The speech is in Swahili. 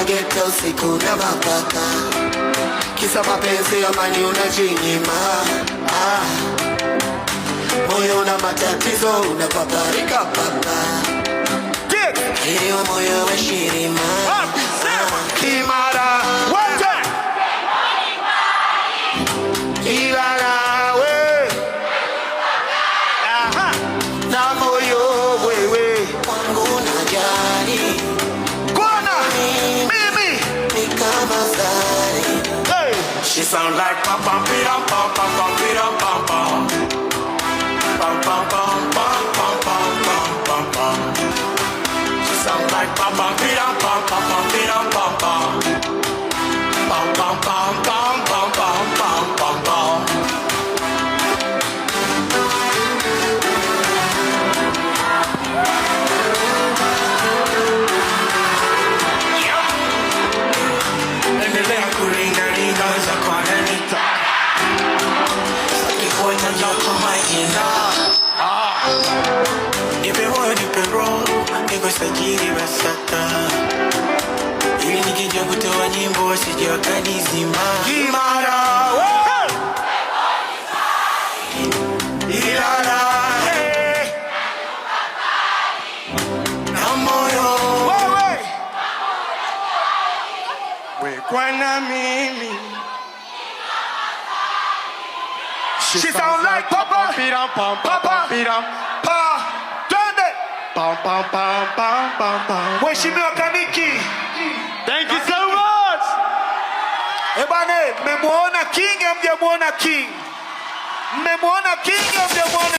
ya ghetto usiku na mapaka, kisa mapenzi amani unajinyima. Moyo una matatizo unapaparika papa, hiyo moyo wa shirima Kimara wote Ilala we na moyo wewe wangu najali, Kona Mimi ni kama zari. Hey. She sound like pam pam pam pam pam pam pam pam pam pam pam pam pam pam pam. She sound like pam pam pam pam pam pam pam pam pam pam pam pam pam pam pam. Endelea kuringaringa za kwa Anita, sakikuona yako maina. Nipe moyo nipe roho, niko sajili basata, ili nikija kutoa nyimbo wasije wakanizima. Kimara wote Ilala hey, na moyo wewe Kwana mimi. She sound like Papa. Piram pam pam Papa. piram Pa twende pam pam pam pam pam pam. Mheshimiwa Kaniki. Thank you so much. Ebane, mmemuona King, hamjamuona King. Mmemuona King, hamjamuona